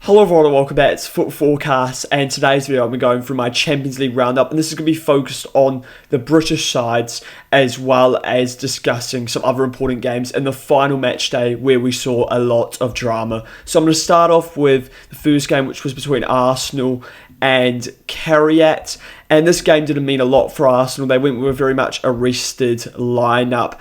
Hello everyone and welcome back to Foot Forecast, and today's video I'll be going through my Champions League roundup, and this is going to be focused on the British sides as well as discussing some other important games in the final match day where we saw a lot of drama. So I'm going to start off with the first game, which was between Arsenal and Carriat, and this game didn't mean a lot for Arsenal. They went with a very much a rested lineup.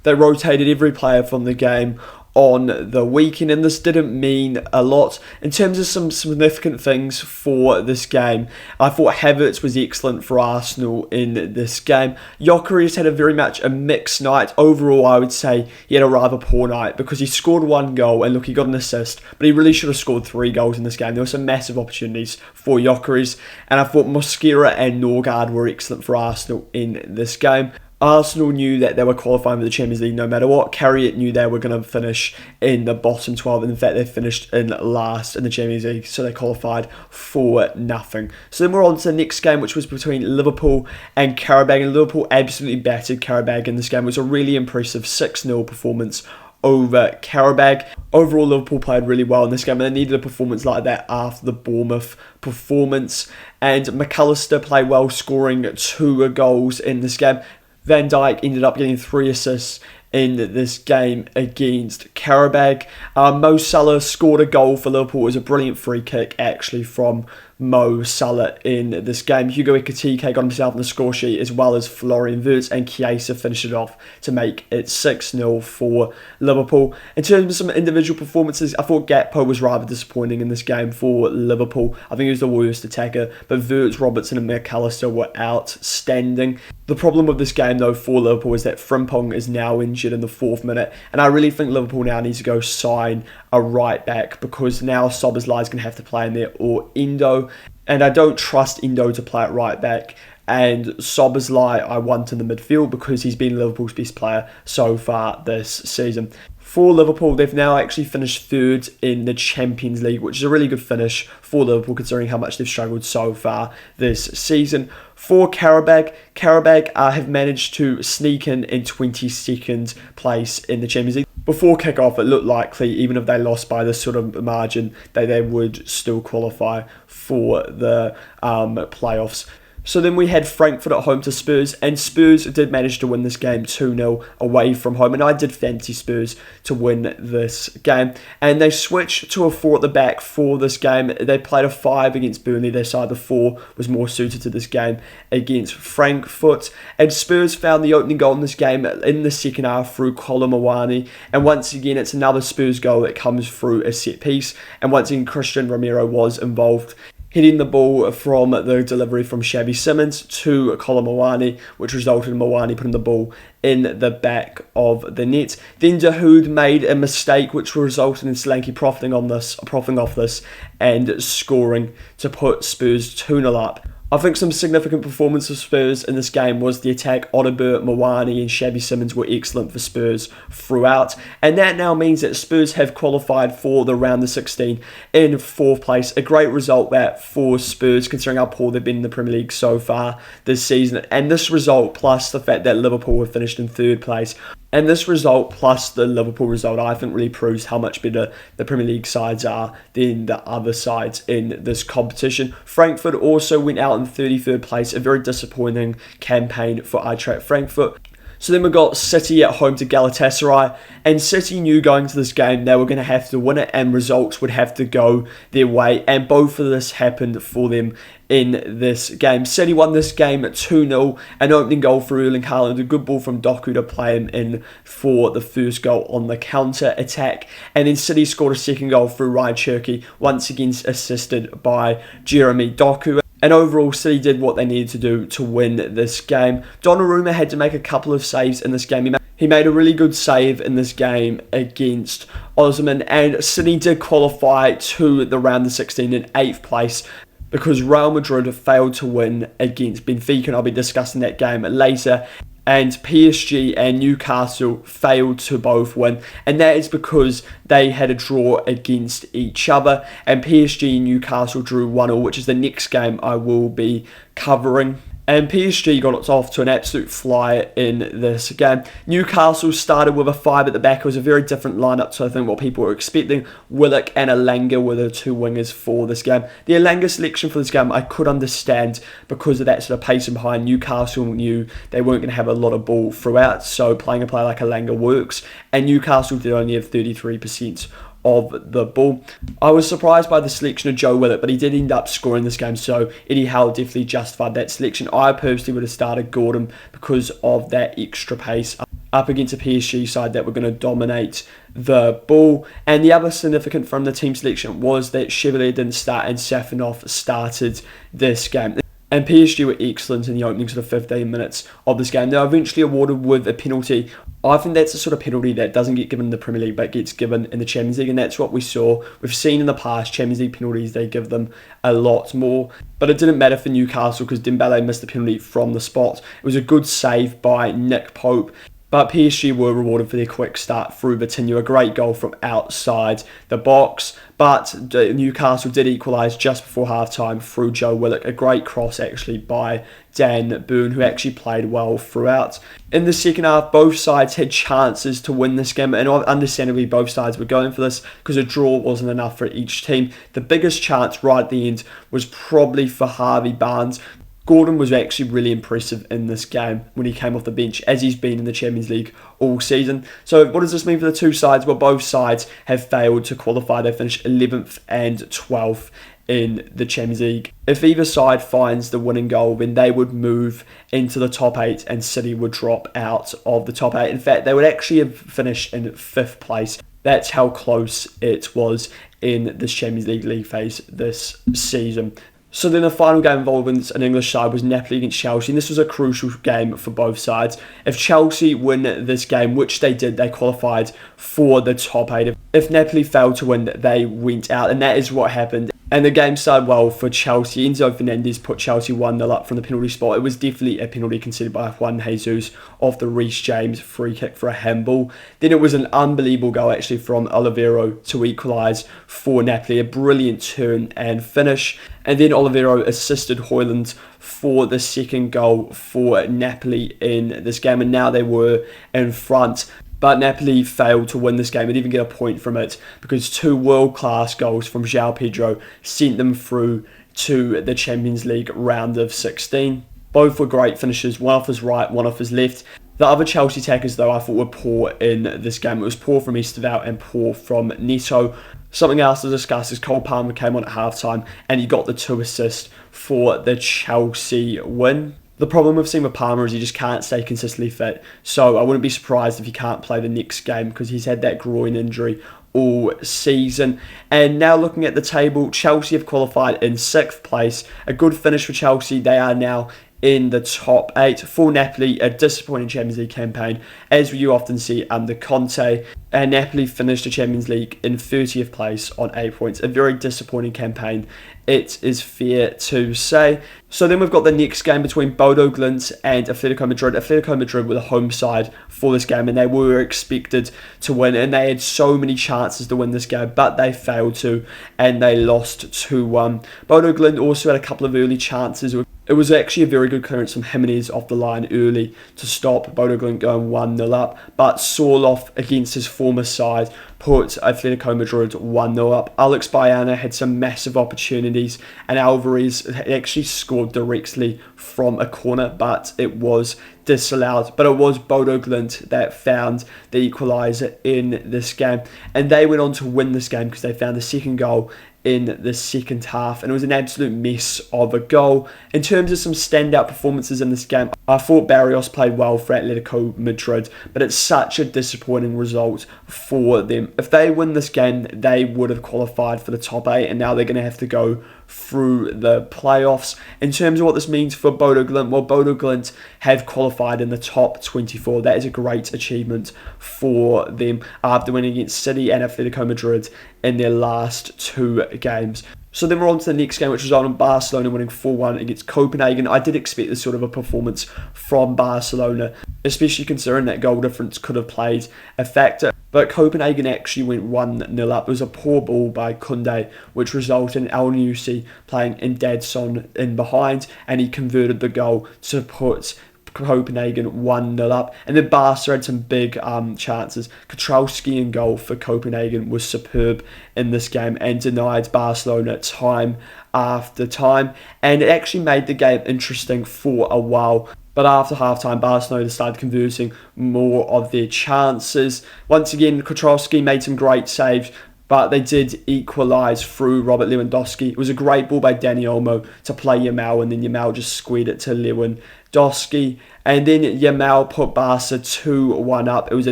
They rotated every player from the game on the weekend, and this didn't mean a lot. In terms of some significant things for this game, I thought Havertz was excellent for Arsenal in this game. Gyökeres had a very much a mixed night. Overall, I would say he had a rather poor night because he scored one goal, and look, he got an assist, but he really should have scored 3 goals in this game. There were some massive opportunities for Gyökeres, and I thought Mosquera and Norgard were excellent for Arsenal in this game. Arsenal knew that they were qualifying for the Champions League no matter what. Carriat knew they were going to finish in the bottom 12, and in fact they finished in last in the Champions League, so they qualified for nothing. So then we're on to the next game, which was between Liverpool and Qarabag, and Liverpool absolutely battered Qarabag in this game. It was a really impressive 6-0 performance over Qarabag. Overall, Liverpool played really well in this game, and they needed a performance like that after the Bournemouth performance. And McAllister played well, scoring 2 goals in this game. Van Dijk ended up getting 3 assists in this game against Qarabag. Mo Salah scored a goal for Liverpool. It was a brilliant free kick actually from Mo Salah in this game. Hugo Ekitike got himself on the score sheet, as well as Florian Wirtz, and Chiesa finished it off to make it 6-0 for Liverpool. In terms of some individual performances, I thought Gakpo was rather disappointing in this game for Liverpool. I think he was the worst attacker, but Wirtz, Robertson and McAllister were outstanding. The problem with this game though for Liverpool is that Frimpong is now injured in the 4th minute, and I really think Liverpool now needs to go sign a right back, because now Szoboszlai is going to have to play in there, or Endo, and I don't trust Endo to play at right back. And Szoboszlai I want in the midfield because he's been Liverpool's best player so far this season. For Liverpool, they've now actually finished 3rd in the Champions League, which is a really good finish for Liverpool considering how much they've struggled so far this season. For Qarabag have managed to sneak in 22nd place in the Champions League. Before kick-off, it looked likely, even if they lost by this sort of margin, that they would still qualify for the playoffs. So then we had Frankfurt at home to Spurs, and Spurs did manage to win this game 2-0 away from home, and I did fancy Spurs to win this game. And they switched to a 4 at the back for this game. They played a 5 against Burnley. They decided the 4 was more suited to this game against Frankfurt, and Spurs found the opening goal in this game in the second half through Kolo Muani, and once again it's another Spurs goal that comes through a set piece, and once again Christian Romero was involved, hitting the ball from the delivery from Xavi Simons to Kolo Muani, which resulted in Muani putting the ball in the back of the net. Then Dahoud made a mistake, which resulted in Solanke profiting off this and scoring to put Spurs 2-0 up. I think some significant performance of Spurs in this game was the attack. Odobert, Muani and Xavi Simons were excellent for Spurs throughout, and that now means that Spurs have qualified for the round of 16 in 4th place. A great result that for Spurs considering how poor they've been in the Premier League so far this season, and this result plus the fact that Liverpool have finished in 3rd place. And this result plus the Liverpool result, I think, really proves how much better the Premier League sides are than the other sides in this competition. Frankfurt also went out in 33rd place, a very disappointing campaign for Eintracht Frankfurt. So then we got City at home to Galatasaray, and City knew going to this game they were going to have to win it and results would have to go their way, and both of this happened for them in this game. City won this game at 2-0, an opening goal for Erling Haaland, a good ball from Doku to play him in for the first goal on the counter attack, and then City scored a second goal through Ryan Cherki, once again assisted by Jeremy Doku. And overall, City did what they needed to do to win this game. Donnarumma had to make a couple of saves in this game. He made a really good save in this game against Osman, and City did qualify to the round of 16 in 8th place because Real Madrid failed to win against Benfica, and I'll be discussing that game later. And PSG and Newcastle failed to both win, and that is because they had a draw against each other, and PSG and Newcastle drew 1-1, which is the next game I will be covering. And PSG got it off to an absolute flyer in this game. Newcastle started with a 5 at the back. It was a very different lineup to I think what people were expecting. Willock and Elanga were the two wingers for this game. The Elanga selection for this game I could understand because of that sort of pacing behind. Newcastle knew they weren't going to have a lot of ball throughout, so playing a player like Elanga works. And Newcastle did only have 33% of the ball. I was surprised by the selection of Joe Willock, but he did end up scoring this game, so Eddie Howe definitely justified that selection. I personally would have started Gordon because of that extra pace up against a PSG side that were going to dominate the ball. And the other significant from the team selection was that Chevalier didn't start and Safinov started this game. And PSG were excellent in the opening sort of 15 minutes of this game. They were eventually awarded with a penalty. I think that's the sort of penalty that doesn't get given in the Premier League but gets given in the Champions League, and that's what we saw. We've seen in the past Champions League penalties, they give them a lot more. But it didn't matter for Newcastle because Dembele missed the penalty from the spot. It was a good save by Nick Pope. But PSG were rewarded for their quick start through Vitinha, a great goal from outside the box. But Newcastle did equalise just before half-time through Joe Willock, a great cross actually by Dan Burn, who actually played well throughout. In the second half, both sides had chances to win this game, and understandably both sides were going for this because a draw wasn't enough for each team. The biggest chance right at the end was probably for Harvey Barnes. Gordon was actually really impressive in this game when he came off the bench, as he's been in the Champions League all season. So what does this mean for the two sides? Well, both sides have failed to qualify. They finished 11th and 12th in the Champions League. If either side finds the winning goal, then they would move into the top 8 and City would drop out of the top 8. In fact, they would actually have finished in 5th place. That's how close it was in this Champions League phase this season. So then the final game involving an English side was Napoli against Chelsea, and this was a crucial game for both sides. If Chelsea win this game, which they did, they qualified for the top 8. If Napoli failed to win, they went out, and that is what happened. And the game started well for Chelsea. Enzo Fernandez put Chelsea 1-0 up from the penalty spot. It was definitely a penalty conceded by Juan Jesus off the Reece James free kick for a handball. Then it was an unbelievable goal actually from Olivero to equalise for Napoli. A brilliant turn and finish. And then Olivero assisted Højlund for the second goal for Napoli in this game. And now they were in front. But Napoli failed to win this game and didn't even get a point from it because two world-class goals from João Pedro sent them through to the Champions League round of 16. Both were great finishes, one off his right, one off his left. The other Chelsea attackers, though, I thought were poor in this game. It was poor from Esteval and poor from Neto. Something else to discuss is Cole Palmer came on at half-time and he got the 2 assists for the Chelsea win. The problem we've seen with Palmer is he just can't stay consistently fit. So I wouldn't be surprised if he can't play the next game because he's had that groin injury all season. And now looking at the table, Chelsea have qualified in 6th place. A good finish for Chelsea. They are now in the top 8. For Napoli, a disappointing Champions League campaign, as you often see under Conte. And Napoli finished the Champions League in 30th place on 8 points. A very disappointing campaign, it is fair to say. So then we've got the next game between Bodo Glimt and Atletico Madrid. Atletico Madrid were the home side for this game and they were expected to win and they had so many chances to win this game, but they failed to and they lost 2-1. Bodo Glimt also had a couple of early chances. It was actually a very good clearance from Jimenez off the line early to stop Bodo Glimt going 1-0 up, but Sorloth against his former side put Atletico Madrid 1-0 up. Alex Baiana had some massive opportunities and Alvarez actually scored directly from a corner, but it was disallowed. But it was Bodo Glimt that found the equaliser in this game, and they went on to win this game because they found the second goal in the second half, and it was an absolute mess of a goal. In terms of some standout performances in this game, I thought Barrios played well for Atletico Madrid, but it's such a disappointing result for them. If they win this game, they would have qualified for the top 8, and now they're going to have to go through the playoffs. In terms of what this means for Bodo Glimt, well, Bodo Glimt have qualified in the top 24. That is a great achievement for them after winning against City and Atletico Madrid in their last 2 games. So then we're on to the next game, which was on Barcelona winning 4-1 against Copenhagen. I did expect this sort of a performance from Barcelona, especially considering that goal difference could have played a factor. but Copenhagen actually went 1-0 up. It was a poor ball by Kunde, which resulted in El Nusi playing in Dadson in behind, and he converted the goal to put Copenhagen 1-0 up. And then Barca had some big chances. Katrowski in goal for Copenhagen was superb in this game and denied Barcelona time after time, and it actually made the game interesting for a while. But after halftime, Barcelona started converting more of their chances. Once again, Katrowski made some great saves, but they did equalise through Robert Lewandowski. It was a great ball by Dani Olmo to play Yamal, and then Yamal just squared it to Lewandowski. And then Yamal put Barca 2-1 up. It was a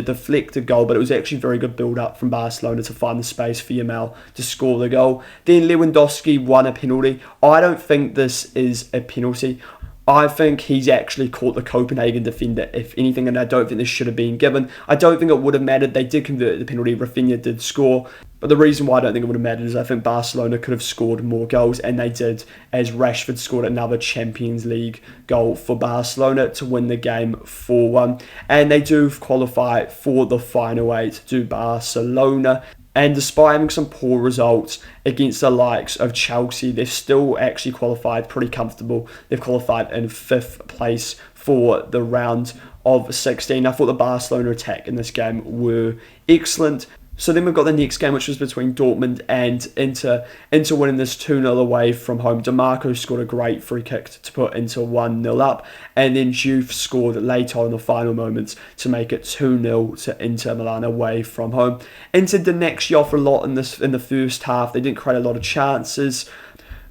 deflected goal, but it was actually very good build-up from Barcelona to find the space for Yamal to score the goal. Then Lewandowski won a penalty. I don't think this is a penalty. I think he's actually caught the Copenhagen defender, if anything, and I don't think this should have been given. I don't think it would have mattered. They did convert the penalty. Rafinha did score. But the reason why I don't think it would have mattered is I think Barcelona could have scored more goals, and they did, as Rashford scored another Champions League goal for Barcelona to win the game 4-1. And they do qualify for the final 8 to Barcelona. And despite having some poor results against the likes of Chelsea, they've still actually qualified pretty comfortable. They've qualified in 5th place for the round of 16. I thought the Barcelona attack in this game were excellent. So then we've got the next game, which was between Dortmund and Inter. Inter winning this 2-0 away from home. DeMarco scored a great free kick to put Inter 1-0 up. And then Juve scored late on in the final moments to make it 2-0 to Inter Milan away from home. Inter didn't actually offer a lot in the first half. They didn't create a lot of chances,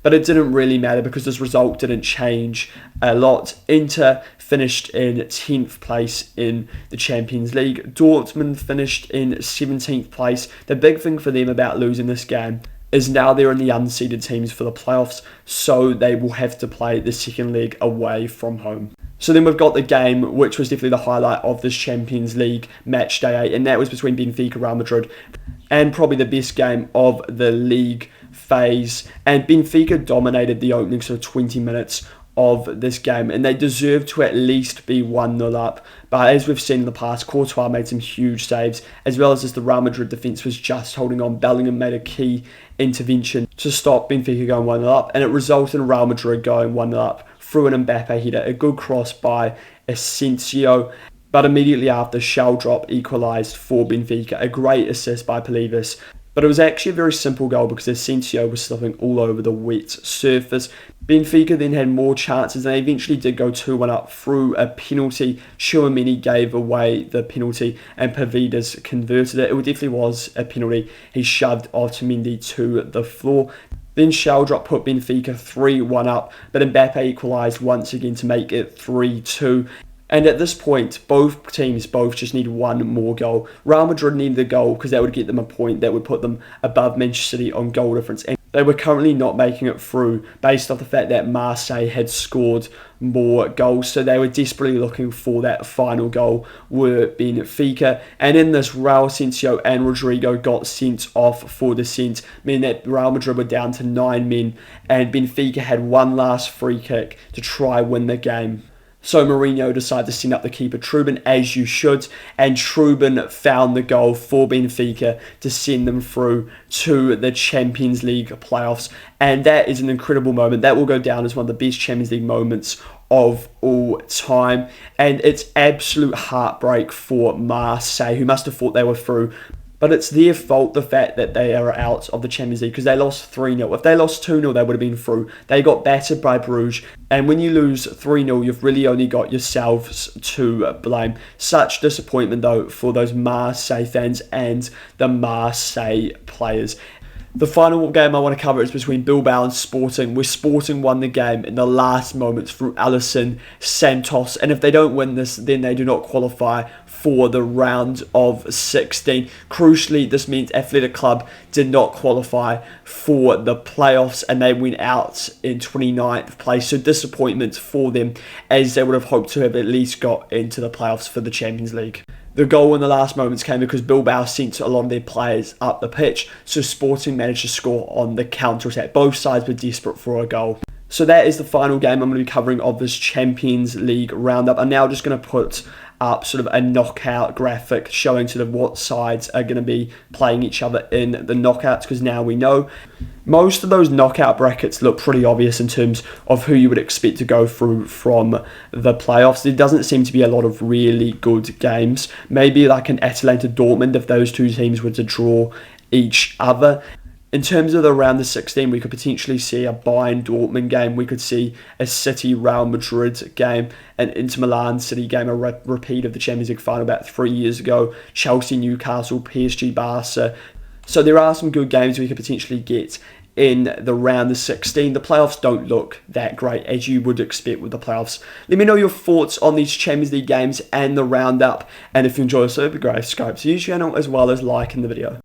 but it didn't really matter because this result didn't change a lot. Inter finished in 10th place in the Champions League. Dortmund finished in 17th place. The big thing for them about losing this game is now they're in the unseeded teams for the playoffs, so they will have to play the second leg away from home. So then we've got the game, which was definitely the highlight of this Champions League match day 8, and that was between Benfica and Real Madrid, and probably the best game of the league phase. And Benfica dominated the opening sort of 20 minutes of this game, and they deserve to at least be 1-0 up. But as we've seen in the past, Courtois made some huge saves, as well as the Real Madrid defence was just holding on. Bellingham made a key intervention to stop Benfica going 1-0 up, and it resulted in Real Madrid going 1-0 up through an Mbappe header, a good cross by Asensio. But immediately after, Sheldrop equalised for Benfica, a great assist by Polivis. But it was actually a very simple goal because Asensio was slipping all over the wet surface. Benfica then had more chances, and they eventually did go 2-1 up through a penalty. Tchouaméni gave away the penalty and Pavidas converted it. It definitely was a penalty. He shoved Otamendi to the floor. Then Sheldrop put Benfica 3-1 up, but Mbappe equalised once again to make it 3-2. And at this point, both teams just need one more goal. Real Madrid needed a goal because that would get them a point that would put them above Manchester City on goal difference. And they were currently not making it through based off the fact that Marseille had scored more goals. So they were desperately looking for that final goal, were Benfica. And in this, Raul Asensio and Rodrigo got sent off for dissent, meaning that Real Madrid were down to 9 men. And Benfica had one last free kick to try win the game. So Mourinho decided to send up the keeper Trubin, as you should, and Trubin found the goal for Benfica to send them through to the Champions League playoffs. And that is an incredible moment. That will go down as one of the best Champions League moments of all time. And it's absolute heartbreak for Marseille, who must have thought they were through. But it's their fault, the fact that they are out of the Champions League, because they lost 3-0. If they lost 2-0, they would have been through. They got battered by Bruges. And when you lose 3-0, you've really only got yourselves to blame. Such disappointment, though, for those Marseille fans and the Marseille players. The final game I want to cover is between Bilbao and Sporting, where Sporting won the game in the last moments through Alisson Santos. And if they don't win this, then they do not qualify for the round of 16. Crucially, this means Athletic Club did not qualify for the playoffs, and they went out in 29th place. So disappointment for them, as they would have hoped to have at least got into the playoffs for the Champions League. The goal in the last moments came because Bilbao sent a lot of their players up the pitch, so Sporting managed to score on the counter-attack. Both sides were desperate for a goal. So that is the final game I'm going to be covering of this Champions League roundup. I'm now just going to put up sort of a knockout graphic showing sort of what sides are going to be playing each other in the knockouts, because now we know most of those knockout brackets look pretty obvious in terms of who you would expect to go through from the playoffs. There doesn't seem to be a lot of really good games. Maybe like an Atalanta Dortmund if those two teams were to draw each other. In terms of the round of 16, we could potentially see a Bayern Dortmund game. We could see a City Real Madrid game, an Inter Milan City game, a repeat of the Champions League final about 3 years ago, Chelsea Newcastle, PSG Barca. So there are some good games we could potentially get in the round of 16. The playoffs don't look that great, as you would expect with the playoffs. Let me know your thoughts on these Champions League games and the roundup. And if you enjoy this, it would be great if you subscribe to the YouTube channel as well as liking the video.